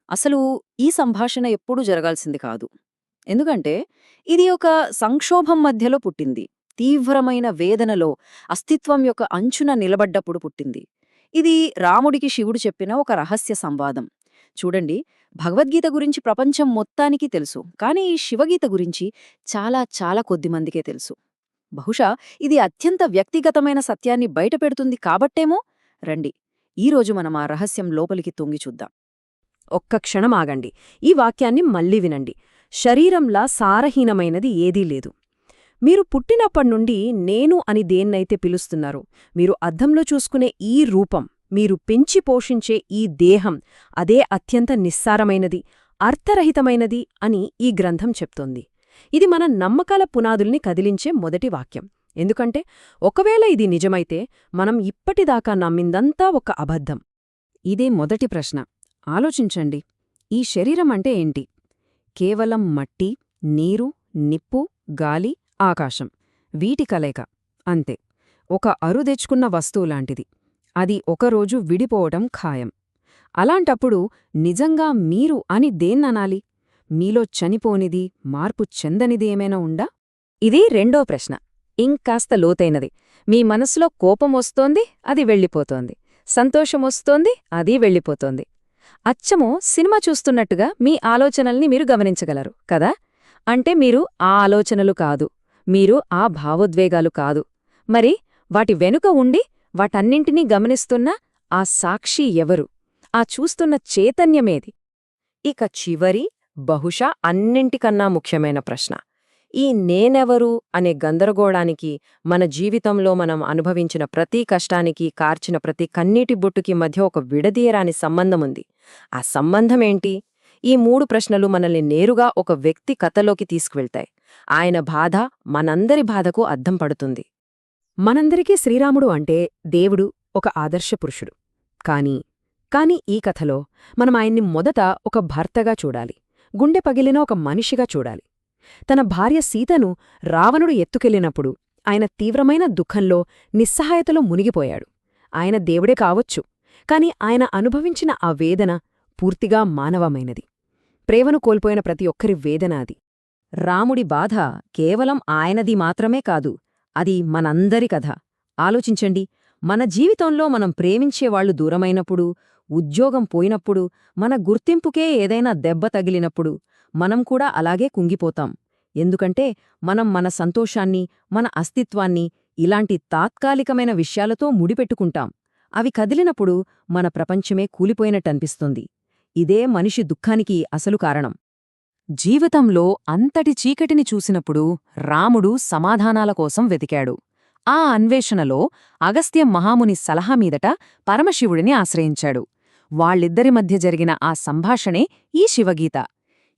అసలు ఈ సంభాషణ ఎప్పుడూ జరగాల్సింది కాదు. ఎందుకంటే, ఇది ఒక సంక్షోభం మధ్యలో పుట్టింది. తీవ్రమైన వేదనలో, అస్తిత్వం యొక్క అంచున నిలబడ్డప్పుడు పుట్టింది. ఇది రాముడికి శివుడు చెప్పిన ఒక రహస్య సంవాదం. చూడండి, భగవద్గీత గురించి ప్రపంచం మొత్తానికి తెలుసు. కానీ ఈ శివగీత గురించి చాలా చాలా కొద్దిమందికే తెలుసు. బహుశా ఇది అత్యంత వ్యక్తిగతమైన సత్యాన్ని బయటపెడుతుంది కాబట్టేమో. రండి, ఈరోజు మనం ఆ రహస్యం లోపలికి తొంగి చూద్దాం. ఒక్క క్షణం ఆగండి. ఈ వాక్యాన్ని మళ్ళీ వినండి. శరీరంలా సారహీనమైనది ఏదీ లేదు. మీరు పుట్టినప్పట్నుండి నేను అని దేన్నైతే పిలుస్తున్నారో, మీరు అద్దంలో చూసుకునే ఈ రూపం, మీరు పెంచి పోషించే ఈ దేహం, అదే అత్యంత నిస్సారమైనది, అర్థరహితమైనది అని ఈ గ్రంథం చెప్తోంది. ఇది మన నమ్మకాల పునాదుల్ని కదిలించే మొదటి వాక్యం. ఎందుకంటే ఒకవేళ ఇది నిజమైతే మనం ఇప్పటిదాకా నమ్మిందంతా ఒక అబద్ధం. ఇదే మొదటి ప్రశ్న. ఆలోచించండి, ఈ శరీరం అంటే ఏంటి? కేవలం మట్టి, నీరు, నిప్పు, గాలి, ఆకాశం, వీటి కలయిక అంతే. ఒక అరుదెచ్చుకున్న వస్తువులాంటిది. అది ఒకరోజు విడిపోవటం ఖాయం. అలాంటప్పుడు నిజంగా మీరు అని దేన్ననాలి? మీలో చనిపోనిది, మార్పు చెందనిది ఏమైనా ఉందా? ఇది రెండో ప్రశ్న, ఇంకాస్త లోతైనది. మీ మనసులో కోపమొస్తోంది, అది వెళ్ళిపోతోంది. సంతోషమొస్తోంది, అది వెళ్ళిపోతోంది. అచ్చమో సినిమా చూస్తున్నట్టుగా మీ ఆలోచనల్ని మీరు గమనించగలరు కదా? అంటే మీరు ఆ ఆలోచనలు కాదు, మీరు ఆ భావోద్వేగాలు కాదు. మరి వాటి వెనుక ఉండి వాటన్నింటినీ గమనిస్తున్న ఆ సాక్షి ఎవరు? ఆ చూస్తున్న చైతన్యమేది? ఇక చివరి, బహుశా అన్నింటికన్నా ముఖ్యమైన ప్రశ్న. ఈ నేనెవరు అనే గందరగోళానికి, మన జీవితంలో మనం అనుభవించిన ప్రతి కష్టానికి, కార్చిన ప్రతి కన్నీటి బొట్టుకి మధ్య ఒక విడదీయరాని సంబంధముంది. ఆ సంబంధమేంటి? ఈ మూడు ప్రశ్నలు మనల్ని నేరుగా ఒక వ్యక్తి కథలోకి తీసుకువెళ్తాయి. ఆయన బాధ మనందరి బాధకు అద్దం పడుతుంది. మనందరికీ శ్రీరాముడు అంటే దేవుడు, ఒక ఆదర్శపురుషుడు. కానీ ఈ కథలో మనం ఆయన్ని మొదట ఒక భర్తగా చూడాలి, గుండె పగిలిన ఒక మనిషిగా చూడాలి. తన భార్య సీతను రావణుడు ఎత్తుకెళ్లినప్పుడు ఆయన తీవ్రమైన దుఃఖంలో, నిస్సహాయతలో మునిగిపోయాడు. ఆయన దేవుడే కావచ్చు, కాని ఆయన అనుభవించిన ఆ వేదన పూర్తిగా మానవమైనది. ప్రేమను కోల్పోయిన ప్రతి ఒక్కరి వేదన అది. రాముడి బాధ కేవలం ఆయనది మాత్రమే కాదు, అది మనందరి కథ. ఆలోచించండి, మన జీవితంలో మనం ప్రేమించేవాళ్లు దూరమైనప్పుడు, ఉద్యోగం పోయినప్పుడు, మన గుర్తింపుకే ఏదైనా దెబ్బ తగిలినప్పుడు మనం కూడా అలాగే కుంగిపోతాం. ఎందుకంటే మనం మన సంతోషాన్ని, మన అస్తిత్వాన్ని ఇలాంటి తాత్కాలికమైన విషయాలతో ముడిపెట్టుకుంటాం. అవి కదిలినప్పుడు మన ప్రపంచమే కూలిపోయినట్టనిపిస్తుంది. ఇదే మనిషి దుఃఖానికి అసలు కారణం. జీవితంలో అంతటి చీకటిని చూసినప్పుడు రాముడు సమాధానాల కోసం వెతికాడు. ఆ అన్వేషణలో అగస్త్య మహాముని సలహా మీదట పరమశివుడిని ఆశ్రయించాడు. వాళ్ళిద్దరి మధ్య జరిగిన ఆ సంభాషణే ఈ శివగీత.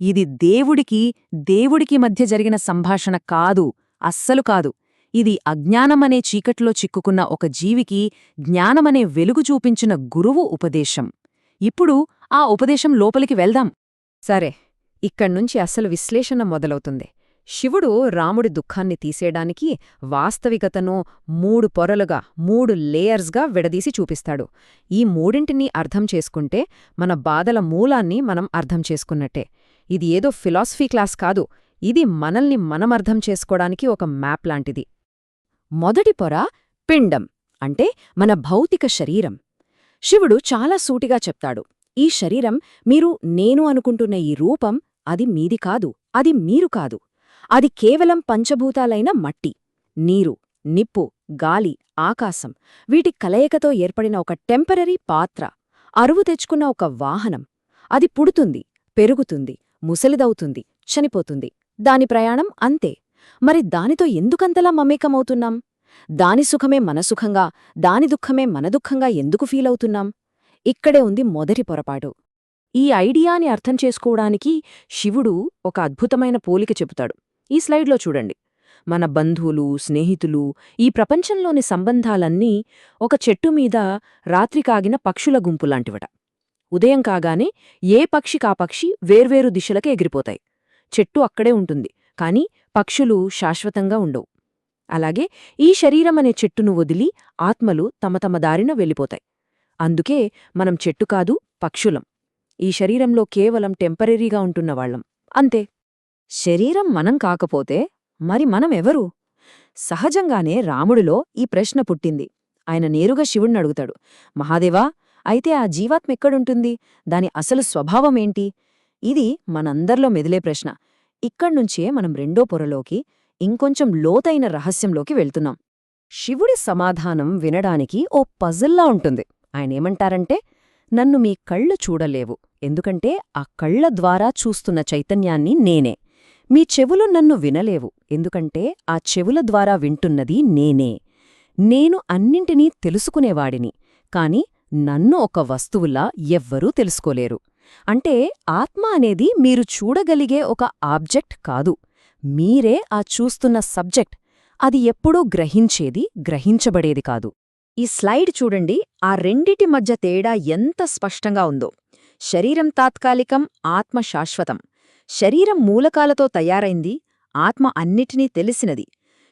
ఇది దేవుడికి మధ్య జరిగిన సంభాషణ కాదు, అస్సలు కాదు. ఇది అజ్ఞానమనే చీకట్లో చిక్కుకున్న ఒక జీవికి జ్ఞానమనే వెలుగు చూపించిన గురువు ఉపదేశం. ఇప్పుడు ఆ ఉపదేశం లోపలికి వెళ్దాం. సరే, ఇక్కడ్నుంచి అసలు విశ్లేషణ మొదలవుతుంది. శివుడు రాముడి దుఃఖాన్ని తీసేయడానికి వాస్తవికతను 3 పొరలుగా, 3 లేయర్స్గా విడదీసి చూపిస్తాడు. ఈ మూడింటినీ అర్థం చేసుకుంటే మన బాధల మూలాన్ని మనం అర్థం చేసుకున్నట్టే. ఇది ఏదో ఫిలాసఫీ క్లాస్ కాదు, ఇది మనల్ని మనమర్థం చేసుకోవడానికి ఒక మ్యాప్ లాంటిది. మొదటి పొర పిండం, అంటే మన భౌతిక శరీరం. శివుడు చాలా సూటిగా చెప్తాడు, ఈ శరీరం, మీరు నేను అనుకుంటున్న ఈ రూపం, అది మీది కాదు, అది మీరు కాదు. అది కేవలం పంచభూతాలైన మట్టి, నీరు, నిప్పు, గాలి, ఆకాశం, వీటి కలయికతో ఏర్పడిన ఒక టెంపరరీ పాత్ర, అరువు తెచ్చుకున్న ఒక వాహనం. అది పుడుతుంది, పెరుగుతుంది, ముసలిదవుతుంది, చనిపోతుంది. దాని ప్రయాణం అంతే. మరి దానితో ఎందుకంతలా మమేకమవుతున్నాం? దాని సుఖమే మన సుఖంగా, దాని దుఃఖమే మన దుఃఖంగా ఎందుకు ఫీలవుతున్నాం? ఇక్కడే ఉంది మొదటి పొరపాటు. ఈ ఐడియాని అర్థం చేసుకోవడానికి శివుడు ఒక అద్భుతమైన పోలిక చెబుతాడు. ఈ స్లైడ్లో చూడండి. మన బంధువులు, స్నేహితులు, ఈ ప్రపంచంలోని సంబంధాలన్నీ ఒక చెట్టుమీద రాత్రి కాగిన పక్షుల గుంపులాంటివట. ఉదయం కాగానే ఏ పక్షికా పక్షి వేర్వేరు దిశలకి ఎగిరిపోతాయి. చెట్టు అక్కడే ఉంటుంది, కాని పక్షులు శాశ్వతంగా ఉండవు. అలాగే ఈ శరీరమనే చెట్టును వదిలి ఆత్మలు తమ తమ దారిన వెళ్ళిపోతాయి. అందుకే మనం చెట్టు కాదు, పక్షులం. ఈ శరీరంలో కేవలం టెంపరరీగా ఉంటున్నవాళ్లం అంతే. శరీరం మనం కాకపోతే మరి మనమెవరు? సహజంగానే రాముడిలో ఈ ప్రశ్న పుట్టింది. ఆయన నేరుగా శివుణ్ణి అడుగుతాడు, మహాదేవా, అయితే ఆ జీవాత్మ ఎక్కడుంటుంది? దాని అసలు స్వభావమేంటి? ఇది మనందర్లో మెదిలే ప్రశ్న. ఇక్కడ్నుంచే మనం రెండో పొరలోకి, ఇంకొంచెం లోతైన రహస్యంలోకి వెళ్తున్నాం. శివుడి సమాధానం వినడానికి ఓ పజిల్లా ఉంటుంది. ఆయనేమంటారంటే, నన్ను మీ కళ్ళు చూడలేవు, ఎందుకంటే ఆ కళ్ల ద్వారా చూస్తున్న చైతన్యాన్ని నేనే. మీ చెవులు నన్ను వినలేవు, ఎందుకంటే ఆ చెవుల ద్వారా వింటున్నది నేనే. నేను అన్నింటినీ తెలుసుకునేవాడిని, కాని నన్ను ఒక వస్తువులా ఎవ్వరూ తెలుసుకోలేరు. అంటే ఆత్మ అనేది మీరు చూడగలిగే ఒక ఆబ్జెక్ట్ కాదు, మీరే ఆ చూస్తున్న సబ్జెక్ట్. అది ఎప్పుడూ గ్రహించేది, గ్రహించబడేది కాదు. ఈ స్లైడ్ చూడండి, ఆ రెండిటి మధ్య తేడా ఎంత స్పష్టంగా ఉందో. శరీరం తాత్కాలికం, ఆత్మ శాశ్వతం. శరీరం మూలకాలతో తయారైంది, ఆత్మ అన్నిటినీ తెలిసినది.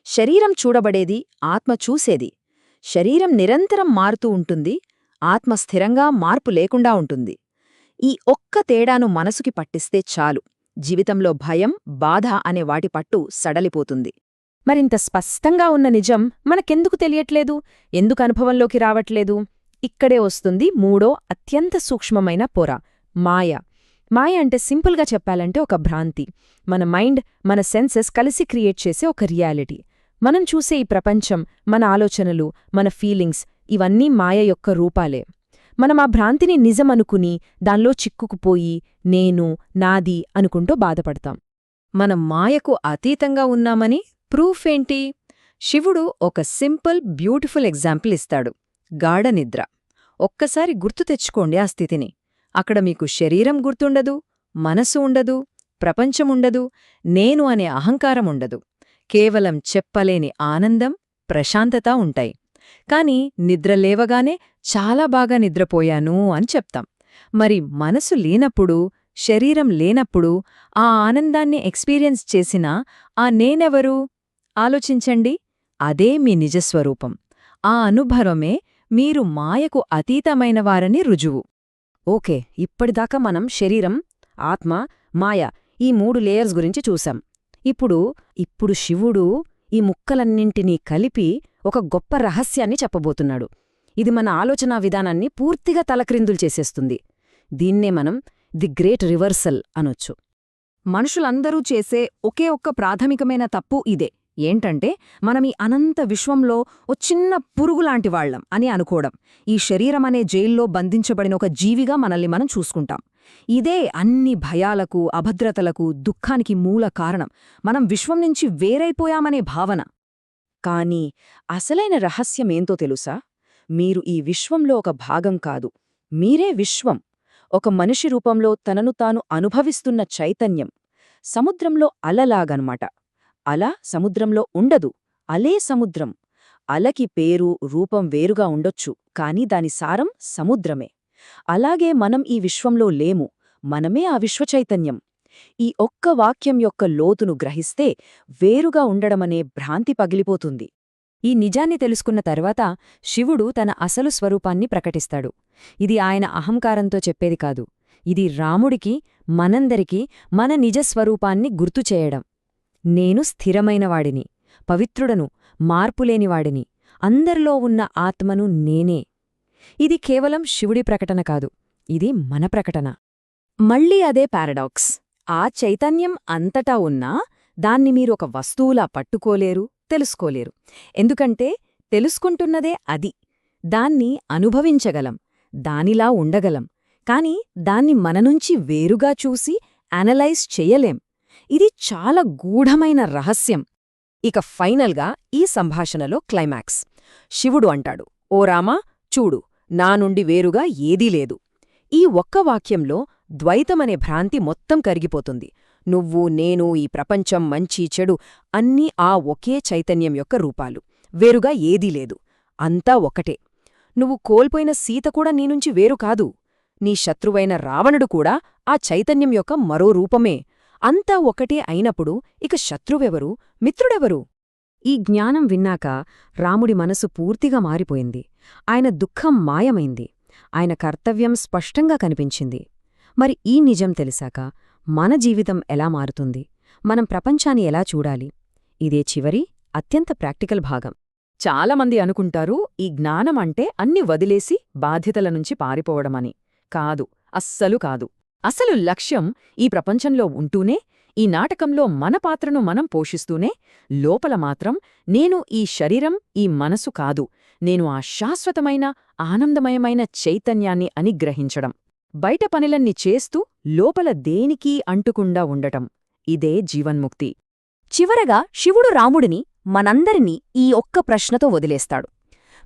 శరీరం చూడబడేది, ఆత్మ చూసేది. శరీరం నిరంతరం మారుతూ ఉంటుంది, ఆత్మ స్థిరంగా మార్పు లేకుండా ఉంటుంది. ఈ ఒక్క తేడాను మనసుకి పట్టిస్తే చాలు, జీవితంలో భయం, బాధ అనే వాటి పట్టు సడలిపోతుంది. మరింత స్పష్టంగా ఉన్న నిజం మనకెందుకు తెలియట్లేదు, ఎందుకు అనుభవంలోకి రావట్లేదు? ఇక్కడే వస్తుంది మూడో అత్యంత సూక్ష్మమైన పొర, మాయ. మాయ అంటే సింపుల్గా చెప్పాలంటే ఒక భ్రాంతి. మన మైండ్, మన సెన్సెస్ కలిసి క్రియేట్ చేసే ఒక రియాలిటీ. మనం చూసే ఈ ప్రపంచం, మన ఆలోచనలు, మన ఫీలింగ్స్ ఇవన్నీ మాయ యొక్క రూపాలే. మనం ఆ భ్రాంతిని నిజమనుకుని దానిలో చిక్కుకుపోయి నేను, నాది అనుకుంటూ బాధపడతాం. మనం మాయకు అతీతంగా ఉన్నామని ప్రూఫ్ ఏంటి? శివుడు ఒక సింపుల్, బ్యూటిఫుల్ ఎగ్జాంపుల్ ఇస్తాడు. గాఢనిద్ర. ఒక్కసారి గుర్తు తెచ్చుకోండి ఆ స్థితిని. అక్కడ మీకు శరీరం గుర్తుండదు, మనసు ఉండదు, ప్రపంచముండదు, నేను అనే అహంకారం ఉండదు. కేవలం చెప్పలేని ఆనందం, ప్రశాంతత ఉంటాయి. కాని నిద్రలేవగానే చాలా బాగా నిద్రపోయాను అని చెప్తాం. మరి మనసు లేనప్పుడు, శరీరం లేనప్పుడు ఆ ఆనందాన్ని ఎక్స్పీరియన్స్ చేసినా ఆ నేనెవరు? ఆలోచించండి. అదే మీ నిజస్వరూపం. ఆ అనుభవమే మీరు మాయకు అతీతమైనవారని రుజువు. ఓకే, ఇప్పటిదాకా మనం శరీరం, ఆత్మ, మాయ ఈ 3 లేయర్స్ గురించి చూశాం. ఇప్పుడు శివుడు ఈ ముక్కలన్నింటినీ కలిపి ఒక గొప్ప రహస్యాన్ని చెప్పబోతున్నాడు. ఇది మన ఆలోచనా విధానాన్ని పూర్తిగా తలక్రిందులు చేసేస్తుంది. దీన్నే మనం ది గ్రేట్ రివర్సల్ అనొచ్చు. మనుషులందరూ చేసే ఒకే ఒక్క ప్రాథమికమైన తప్పు ఇదే. ఏంటంటే, మనం ఈ అనంత విశ్వంలో ఓ చిన్న పురుగులాంటి వాళ్లం అని అనుకోవడం. ఈ శరీరమనే జైల్లో బంధించబడిన ఒక జీవిగా మనల్ని మనం చూసుకుంటాం. ఇదే అన్ని భయాలకు, అభద్రతలకు, దుఃఖానికి మూల కారణం. మనం విశ్వం నుంచి వేరైపోయామనే భావన. కానీ అసలైన రహస్యమేంతో తెలుసా? మీరు ఈ విశ్వంలో ఒక భాగం కాదు, మీరే విశ్వం. ఒక మనిషి రూపంలో తనను తాను అనుభవిస్తున్న చైతన్యం. సముద్రంలో అలలాగనమాట. అల సముద్రంలో ఉండదు, అలే సముద్రం. అలకి పేరు, రూపం వేరుగా ఉండొచ్చు, కాని దాని సారం సముద్రమే. అలాగే మనం ఈ విశ్వంలో లేము, మనమే ఆ విశ్వచైతన్యం. ఈ ఒక్క వాక్యం యొక్క లోతును గ్రహిస్తే వేరుగా ఉండడమనే భ్రాంతి పగిలిపోతుంది. ఈ నిజాన్ని తెలుసుకున్న తర్వాత శివుడు తన అసలు స్వరూపాన్ని ప్రకటిస్తాడు. ఇది ఆయన అహంకారంతో చెప్పేది కాదు. ఇది రాముడికి, మనందరికీ మన నిజస్వరూపాన్ని గుర్తుచేయడం. నేను స్థిరమైనవాడిని, పవిత్రుడను, మార్పులేనివాడిని, అందరిలో ఉన్న ఆత్మను నేనే. ఇది కేవలం శివుడి ప్రకటన కాదు, ఇది మన ప్రకటన. మళ్ళీ అదే పారాడాక్స్. ఆ చైతన్యం అంతటా ఉన్నా దాన్ని మీరొక వస్తువులా పట్టుకోలేరు, తెలుసుకోలేరు. ఎందుకంటే తెలుసుకుంటున్నదే అది. దాన్ని అనుభవించగలం, దానిలా ఉండగలం, కాని దాన్ని మననుంచి వేరుగా చూసి అనలైజ్ చెయ్యలేం. ఇది చాలా గూఢమైన రహస్యం. ఇక ఫైనల్గా ఈ సంభాషణలో క్లైమాక్స్. శివుడు అంటాడు, ఓ రామా, చూడు, నా నుండి వేరుగా ఏదీ లేదు. ఈ ఒక్క వాక్యంలో ద్వైతమనే భ్రాంతి మొత్తం కరిగిపోతుంది. నువ్వు, నేను, ఈ ప్రపంచం, మంచి, చెడు అన్నీ ఆ ఒకే చైతన్యం యొక్క రూపాలు. వేరుగా ఏదీ లేదు, అంతా ఒకటే. నువ్వు కోల్పోయిన సీత కూడా నీనుంచి వేరు కాదు. నీ శత్రువైన రావణుడు కూడా ఆ చైతన్యం యొక్క మరో రూపమే. అంతా ఒకటే అయినప్పుడు ఇక శత్రువెవరు, మిత్రుడెవరు? ఈ జ్ఞానం విన్నాక రాముడి మనసు పూర్తిగా మారిపోయింది. ఆయన దుఃఖం మాయమైంది. ఆయన కర్తవ్యం స్పష్టంగా కనిపించింది. మరి ఈ నిజం తెలిసాక మన జీవితం ఎలా మారుతుంది, మనం ప్రపంచాన్ని ఎలా చూడాలి? ఇదే చివరి అత్యంత ప్రాక్టికల్ భాగం. చాలామంది అనుకుంటారు ఈ జ్ఞానం అంటే అన్ని వదిలేసి బాధ్యతల నుంచి పారిపోవడమని. కాదు, అస్సలు కాదు. అసలు లక్ష్యం ఈ ప్రపంచంలో ఉంటూనే, ఈ నాటకంలో మన పాత్రను మనం పోషిస్తూనే, లోపల మాత్రం నేను ఈ శరీరం, ఈ మనసు కాదు, నేను ఆ శాశ్వతమైన ఆనందమయమైన చైతన్యాన్ని అని గ్రహించడం. బయట పనులన్నీ చేస్తూ లోపల దేనికీ అంటుకుండా ఉండటం. ఇదే జీవన్ముక్తి. చివరగా శివుడు రాముడిని, మనందరినీ ఈ ఒక్క ప్రశ్నతో వదిలేస్తాడు.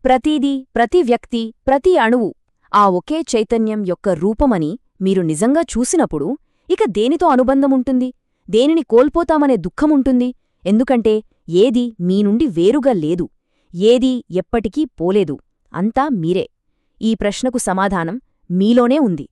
ప్రతీదీ, ప్రతి వ్యక్తి, ప్రతి అణువు ఆ ఒకే చైతన్యం యొక్క రూపమని మీరు నిజంగా చూసినప్పుడు ఇక దేనితో అనుబంధముంటుంది, దేనిని కోల్పోతామనే దుఃఖముంటుంది? ఎందుకంటే ఏదీ మీ నుండి వేరుగా లేదు, ఏదీ ఎప్పటికీ పోలేదు, అంతా మీరే. ఈ ప్రశ్నకు సమాధానం మీలోనే ఉంది.